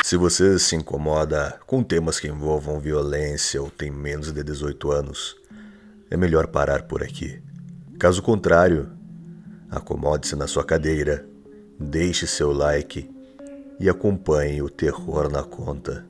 Se você se incomoda com temas que envolvam violência ou tem menos de 18 anos, é melhor parar por aqui. Caso contrário, acomode-se na sua cadeira, deixe seu like e acompanhe o terror na conta.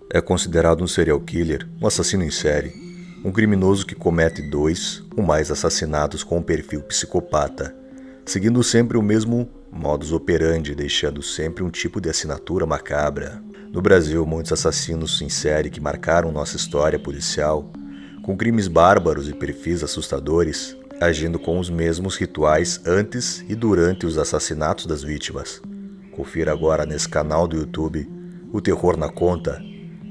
É considerado um serial killer, um assassino em série, um criminoso que comete 2 ou mais assassinatos com um perfil psicopata, seguindo sempre o mesmo modus operandi, deixando sempre um tipo de assinatura macabra. No Brasil, muitos assassinos em série que marcaram nossa história policial, com crimes bárbaros e perfis assustadores, agindo com os mesmos rituais antes e durante os assassinatos das vítimas. Confira agora nesse canal do YouTube, O Terror na Conta,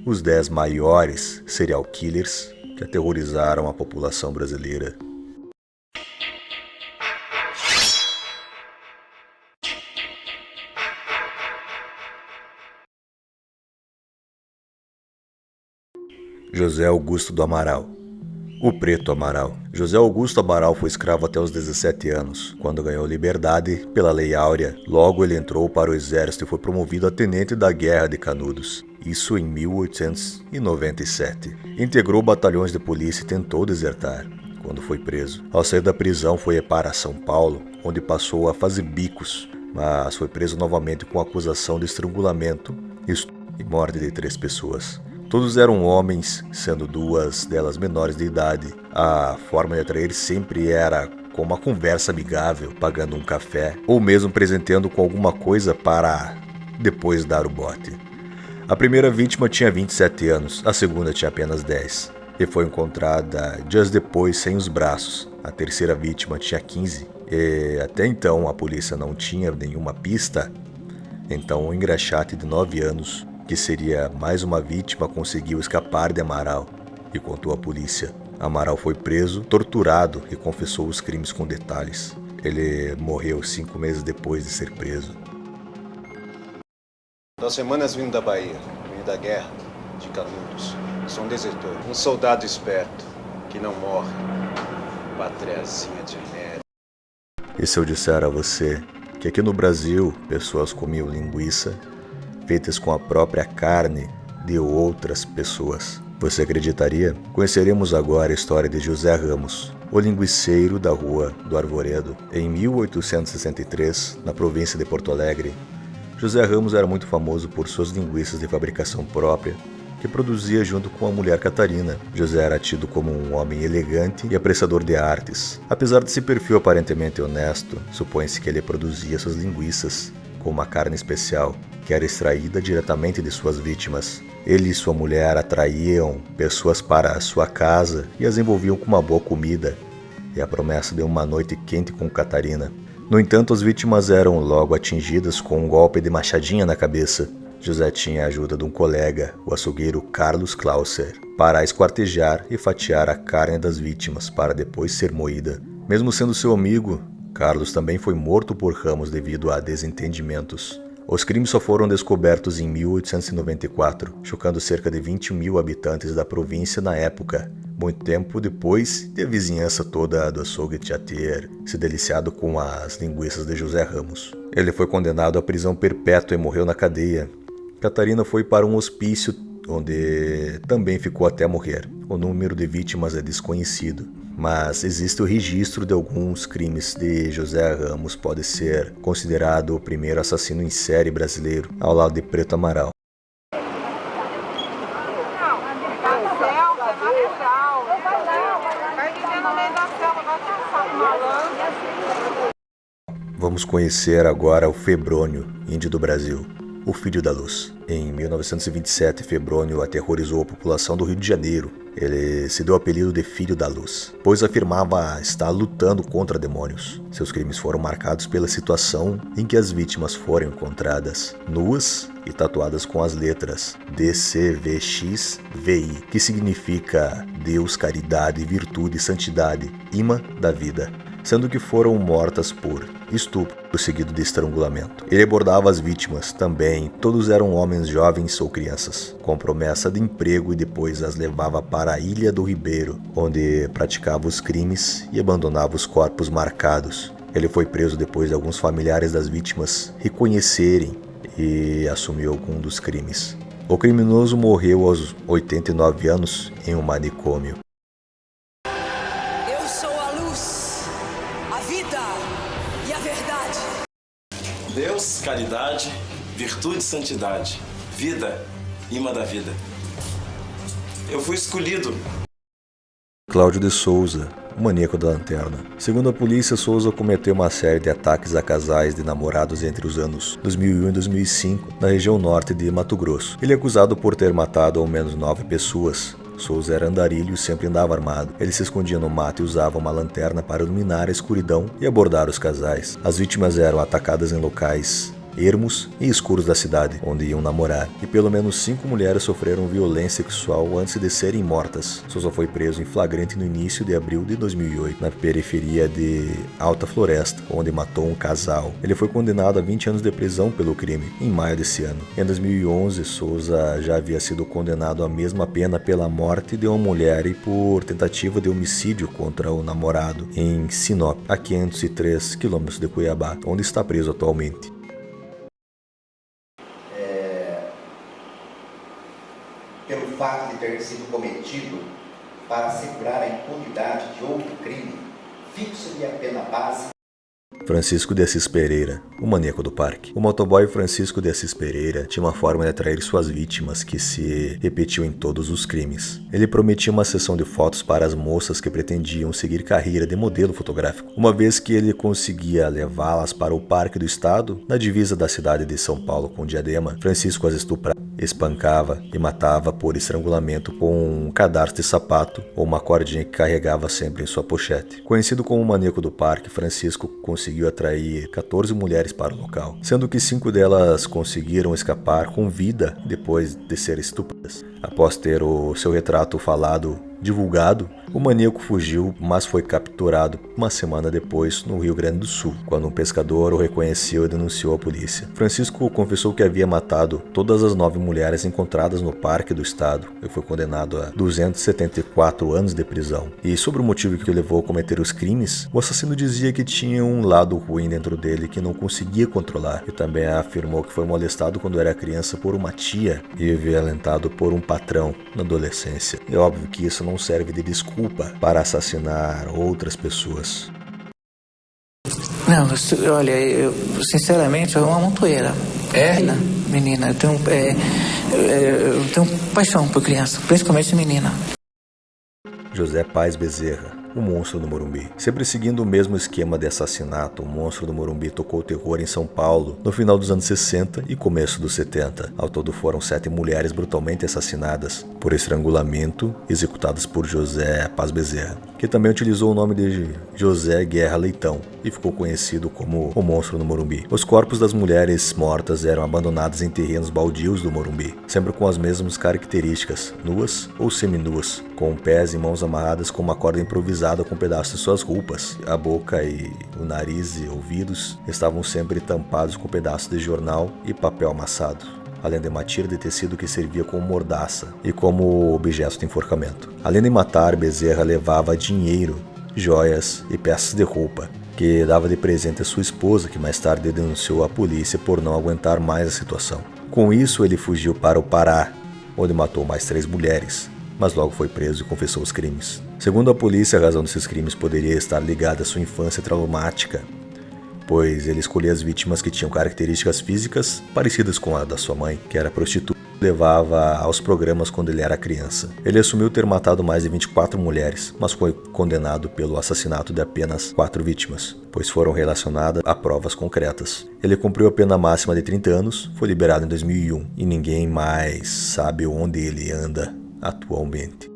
os 10 maiores serial killers que aterrorizaram a população brasileira. José Augusto do Amaral. O Preto Amaral. José Augusto Amaral foi escravo até os 17 anos, quando ganhou liberdade pela Lei Áurea. Logo ele entrou para o exército e foi promovido a tenente da Guerra de Canudos. Isso em 1897. Integrou batalhões de polícia e tentou desertar, quando foi preso. Ao sair da prisão foi para São Paulo, onde passou a fazer bicos, mas foi preso novamente com acusação de estrangulamento e morte de 3 pessoas. Todos eram homens, sendo 2 delas menores de idade. A forma de atrair sempre era com uma conversa amigável, pagando um café, ou mesmo presenteando com alguma coisa para depois dar o bote. A primeira vítima tinha 27 anos, a segunda tinha apenas 10, e foi encontrada dias depois sem os braços. A terceira vítima tinha 15, e até então a polícia não tinha nenhuma pista. Então um engraxate de 9 anos, que seria mais uma vítima, conseguiu escapar de Amaral e contou à polícia. Amaral foi preso, torturado e confessou os crimes com detalhes. Ele morreu 5 meses depois de ser preso. 2 semanas vindo da Bahia, vindo da guerra de Canudos. Sou um desertor, um soldado esperto, que não morre, patriazinha de merda. E se eu disser a você que aqui no Brasil pessoas comiam linguiça feitas com a própria carne de outras pessoas, você acreditaria? Conheceremos agora a história de José Ramos, o linguiceiro da Rua do Arvoredo. Em 1863, na província de Porto Alegre, José Ramos era muito famoso por suas linguiças de fabricação própria, que produzia junto com a mulher Catarina. José era tido como um homem elegante e apreciador de artes. Apesar desse perfil aparentemente honesto, supõe-se que ele produzia suas linguiças com uma carne especial, que era extraída diretamente de suas vítimas. Ele e sua mulher atraíam pessoas para a sua casa e as envolviam com uma boa comida e a promessa de uma noite quente com Catarina. No entanto, as vítimas eram logo atingidas com um golpe de machadinha na cabeça. José tinha a ajuda de um colega, o açougueiro Carlos Clauser, para esquartejar e fatiar a carne das vítimas para depois ser moída. Mesmo sendo seu amigo, Carlos também foi morto por Ramos devido a desentendimentos. Os crimes só foram descobertos em 1894, chocando cerca de 21 mil habitantes da província na época, muito tempo depois de a vizinhança toda do açougue já ter se deliciado com as linguiças de José Ramos. Ele foi condenado à prisão perpétua e morreu na cadeia. Catarina foi para um hospício, onde também ficou até morrer. O número de vítimas é desconhecido, mas existe o registro de alguns crimes de José Ramos. Pode ser considerado o primeiro assassino em série brasileiro, ao lado de Preto Amaral. Vamos conhecer agora o Febrônio, índio do Brasil, o filho da luz. Em 1927, Febrônio aterrorizou a população do Rio de Janeiro. Ele se deu o apelido de Filho da Luz, pois afirmava estar lutando contra demônios. Seus crimes foram marcados pela situação em que as vítimas foram encontradas nuas e tatuadas com as letras DCVXVI, que significa Deus, Caridade, Virtude e Santidade, Imã da Vida. sendo que foram mortas por estupro, seguido de estrangulamento. Ele abordava as vítimas, também todos eram homens jovens ou crianças, com promessa de emprego e depois as levava para a Ilha do Ribeiro, onde praticava os crimes e abandonava os corpos marcados. Ele foi preso depois de alguns familiares das vítimas reconhecerem e assumiu algum dos crimes. O criminoso morreu aos 89 anos em um manicômio. Eu sou a luz, a vida e a verdade. Deus, caridade, virtude e santidade, vida, imã da vida. Eu fui escolhido. Cláudio de Souza, o maníaco da lanterna. Segundo a polícia, Souza cometeu uma série de ataques a casais de namorados entre os anos 2001 e 2005, na região norte de Mato Grosso. Ele é acusado por ter matado ao menos 9 pessoas. Souza era andarilho e sempre andava armado. Ele se escondia no mato e usava uma lanterna para iluminar a escuridão e abordar os casais. As vítimas eram atacadas em locais ermos e escuros da cidade, onde iam namorar, e pelo menos 5 mulheres sofreram violência sexual antes de serem mortas. Souza foi preso em flagrante no início de abril de 2008, na periferia de Alta Floresta, onde matou um casal. Ele foi condenado a 20 anos de prisão pelo crime, em maio desse ano. Em 2011, Souza já havia sido condenado à mesma pena pela morte de uma mulher e por tentativa de homicídio contra o namorado, em Sinop, a 503 quilômetros de Cuiabá, onde está preso atualmente. Pelo fato de ter sido cometido para assegurar a impunidade de outro crime, fixa-lhe a pena base. Francisco de Assis Pereira, o maníaco do parque. O motoboy Francisco de Assis Pereira tinha uma forma de atrair suas vítimas que se repetiu em todos os crimes. Ele prometia uma sessão de fotos para as moças que pretendiam seguir carreira de modelo fotográfico. Uma vez que ele conseguia levá-las para o Parque do Estado, na divisa da cidade de São Paulo com Diadema, Francisco as estuprava, espancava e matava por estrangulamento com um cadarço de sapato ou uma cordinha que carregava sempre em sua pochete. Conhecido como o maníaco do parque, Francisco conseguiu atrair 14 mulheres para o local, sendo que 5 delas conseguiram escapar com vida depois de serem estupradas. Após ter o seu retrato falado divulgado, o maníaco fugiu, mas foi capturado uma semana depois no Rio Grande do Sul, quando um pescador o reconheceu e denunciou à polícia. Francisco confessou que havia matado todas as 9 mulheres encontradas no Parque do Estado e foi condenado a 274 anos de prisão. E sobre o motivo que o levou a cometer os crimes, o assassino dizia que tinha um lado ruim dentro dele que não conseguia controlar, e também afirmou que foi molestado quando era criança por uma tia e violentado por um patrão na adolescência. É óbvio que isso não serve de desculpa para assassinar outras pessoas. Não, olha, eu sinceramente é uma montoeira. É? Menina, eu tenho paixão por criança, principalmente menina. José Paz Bezerra, o monstro do Morumbi. Sempre seguindo o mesmo esquema de assassinato, o monstro do Morumbi tocou terror em São Paulo no final dos anos 60 e começo dos 70. Ao todo foram 7 mulheres brutalmente assassinadas por estrangulamento, executadas por José Paz Bezerra, que também utilizou o nome de José Guerra Leitão e ficou conhecido como o monstro do Morumbi. Os corpos das mulheres mortas eram abandonados em terrenos baldios do Morumbi, sempre com as mesmas características, nuas ou seminuas, com pés e mãos amarradas com uma corda improvisada com pedaços de suas roupas. A boca e o nariz e ouvidos estavam sempre tampados com pedaços de jornal e papel amassado, além de uma tira de tecido que servia como mordaça e como objeto de enforcamento. Além de matar, Bezerra levava dinheiro, joias e peças de roupa, que dava de presente a sua esposa, que mais tarde denunciou a polícia por não aguentar mais a situação. Com isso, ele fugiu para o Pará, onde matou mais 3 mulheres, mas logo foi preso e confessou os crimes. Segundo a polícia, a razão desses crimes poderia estar ligada à sua infância traumática, pois ele escolhia as vítimas que tinham características físicas parecidas com a da sua mãe, que era prostituta, e levava aos programas quando ele era criança. Ele assumiu ter matado mais de 24 mulheres, mas foi condenado pelo assassinato de apenas 4 vítimas, pois foram relacionadas a provas concretas. Ele cumpriu a pena máxima de 30 anos, foi liberado em 2001 e ninguém mais sabe onde ele anda atualmente.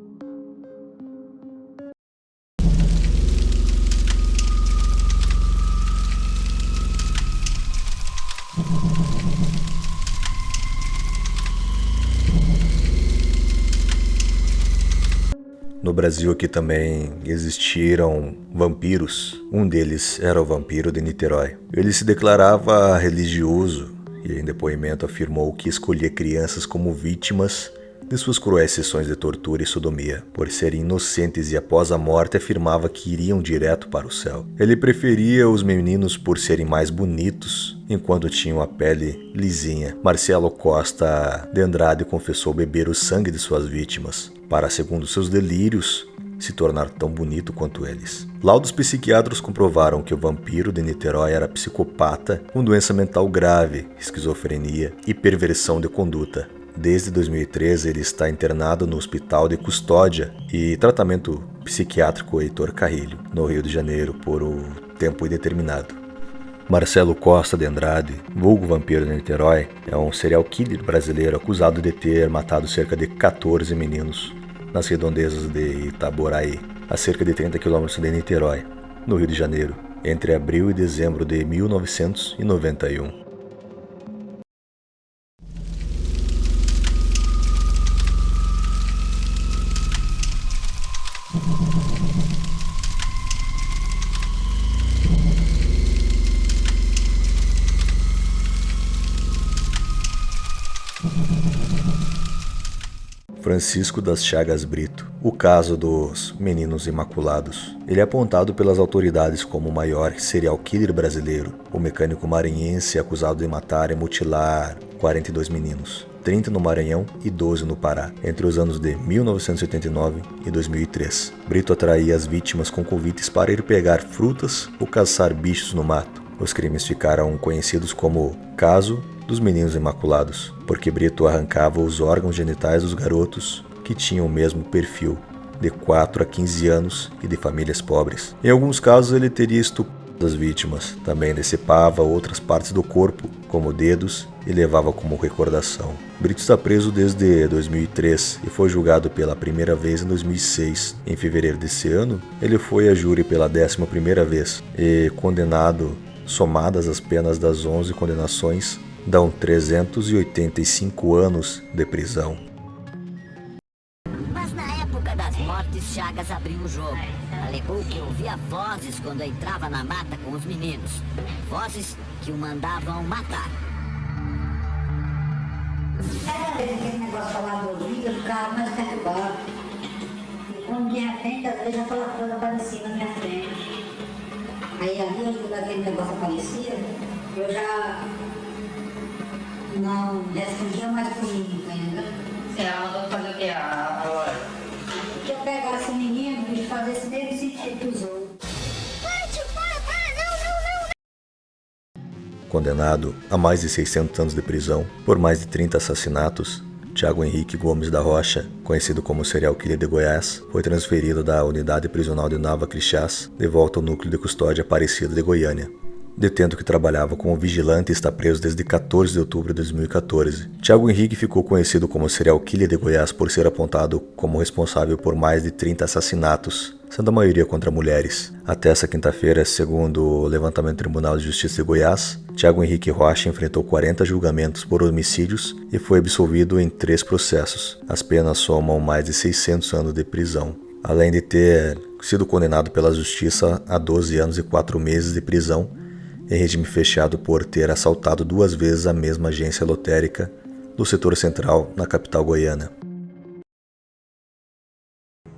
No Brasil aqui também existiram vampiros. Um deles era o vampiro de Niterói. Ele se declarava religioso e em depoimento afirmou que escolhia crianças como vítimas de suas cruéis sessões de tortura e sodomia, por serem inocentes, e após a morte afirmava que iriam direto para o céu. Ele preferia os meninos por serem mais bonitos, enquanto tinham a pele lisinha. Marcelo Costa de Andrade confessou beber o sangue de suas vítimas, para, segundo seus delírios, se tornar tão bonito quanto eles. Laudos psiquiátricos comprovaram que o vampiro de Niterói era psicopata com doença mental grave, esquizofrenia e perversão de conduta. Desde 2013, ele está internado no Hospital de Custódia e Tratamento Psiquiátrico Heitor Carrilho, no Rio de Janeiro, por um tempo indeterminado. Marcelo Costa de Andrade, vulgo vampiro de Niterói, é um serial killer brasileiro acusado de ter matado cerca de 14 meninos nas redondezas de Itaboraí, a cerca de 30 km de Niterói, no Rio de Janeiro, entre abril e dezembro de 1991. Francisco das Chagas Brito, o caso dos Meninos Imaculados. Ele é apontado pelas autoridades como o maior serial killer brasileiro. O mecânico maranhense é acusado de matar e mutilar 42 meninos, 30 no Maranhão e 12 no Pará, entre os anos de 1989 e 2003. Brito atraía as vítimas com convites para ir pegar frutas ou caçar bichos no mato. Os crimes ficaram conhecidos como Caso dos Meninos Imaculados, porque Brito arrancava os órgãos genitais dos garotos que tinham o mesmo perfil, de 4 a 15 anos e de famílias pobres. Em alguns casos ele teria estuprado as vítimas, também decepava outras partes do corpo, como dedos, e levava como recordação. Brito está preso desde 2003 e foi julgado pela primeira vez em 2006. Em fevereiro desse ano, ele foi a júri pela 11ª vez e condenado. Somadas as penas das 11 condenações, dão 385 anos de prisão. Mas na época das mortes, Chagas abriu o jogo. Alegou que ouvia vozes quando entrava na mata com os meninos. Vozes que o mandavam matar. Aquele negócio falava do ouvido, eu ficava mais perturbado. E quando vinha à frente, às vezes aquela coisa aparecia na minha frente. Aí ali, onde aquele negócio aparecia, eu já não respondia mais por mim, entendeu? Você mandou fazer o que agora? Que eu pegasse o menino e fazesse o mesmo sentido que os outros. Condenado a mais de 600 anos de prisão por mais de 30 assassinatos, Thiago Henrique Gomes da Rocha, conhecido como serial killer de Goiás, foi transferido da unidade prisional de Nova Crixás de volta ao núcleo de custódia Aparecida de Goiânia. Detento que trabalhava como vigilante está preso desde 14 de outubro de 2014. Thiago Henrique ficou conhecido como serial killer de Goiás por ser apontado como responsável por mais de 30 assassinatos, sendo a maioria contra mulheres. Até essa quinta-feira, segundo o levantamento do Tribunal de Justiça de Goiás, Thiago Henrique Rocha enfrentou 40 julgamentos por homicídios e foi absolvido em 3 processos. As penas somam mais de 600 anos de prisão, além de ter sido condenado pela Justiça a 12 anos e 4 meses de prisão em regime fechado por ter assaltado 2 vezes a mesma agência lotérica do setor central na capital goiana.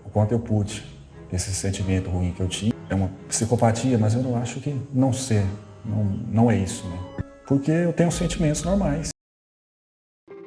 O quanto eu pude, esse sentimento ruim que eu tinha, é uma psicopatia, mas eu não acho que não é isso, né? Porque eu tenho sentimentos normais.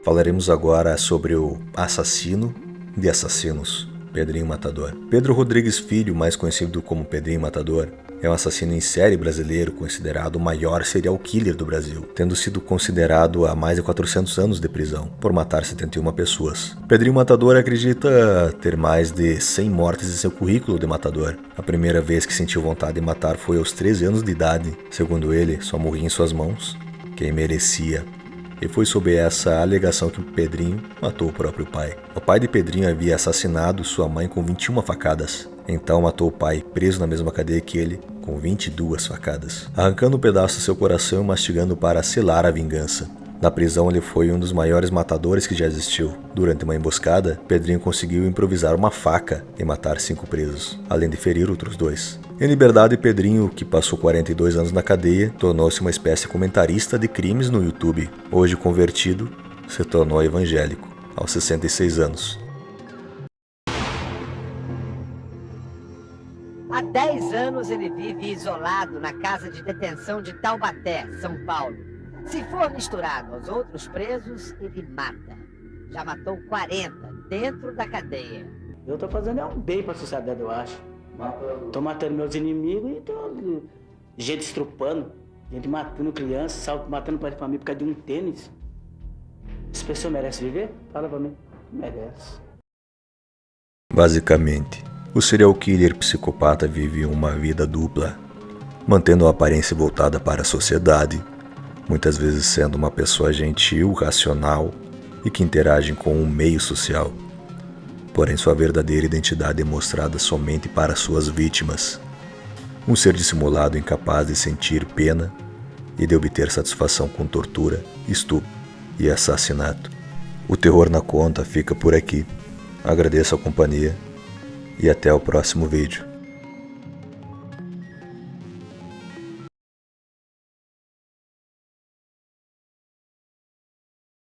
Falaremos agora sobre o assassino de assassinos, Pedrinho Matador. Pedro Rodrigues Filho, mais conhecido como Pedrinho Matador, é um assassino em série brasileiro considerado o maior serial killer do Brasil, tendo sido considerado a mais de 400 anos de prisão por matar 71 pessoas. Pedrinho Matador acredita ter mais de 100 mortes em seu currículo de matador. A primeira vez que sentiu vontade de matar foi aos 13 anos de idade. Segundo ele, só morria em suas mãos quem merecia. E foi sob essa alegação que Pedrinho matou o próprio pai. O pai de Pedrinho havia assassinado sua mãe com 21 facadas. Então matou o pai, preso na mesma cadeia que ele, com 22 facadas, arrancando um pedaço do seu coração e mastigando para selar a vingança. Na prisão ele foi um dos maiores matadores que já existiu. Durante uma emboscada, Pedrinho conseguiu improvisar uma faca e matar 5 presos, além de ferir outros 2. Em liberdade, Pedrinho, que passou 42 anos na cadeia, tornou-se uma espécie de comentarista de crimes no YouTube. Hoje convertido, se tornou evangélico, aos 66 anos. Há 10 anos ele vive isolado na casa de detenção de Taubaté, São Paulo. Se for misturado aos outros presos, ele mata. Já matou 40 dentro da cadeia. Eu tô fazendo um bem pra sociedade, eu acho. Tô matando meus inimigos e tô gente estrupando, gente matando criança, matando pai de família por causa de um tênis. Essa pessoa merece viver? Fala pra mim. Merece. Basicamente, o serial killer psicopata vive uma vida dupla, mantendo a aparência voltada para a sociedade, muitas vezes sendo uma pessoa gentil, racional e que interage com o meio social. Porém, sua verdadeira identidade é mostrada somente para suas vítimas. Um ser dissimulado incapaz de sentir pena e de obter satisfação com tortura, estupro e assassinato. O Terror na Conta fica por aqui. Agradeço a companhia e até o próximo vídeo.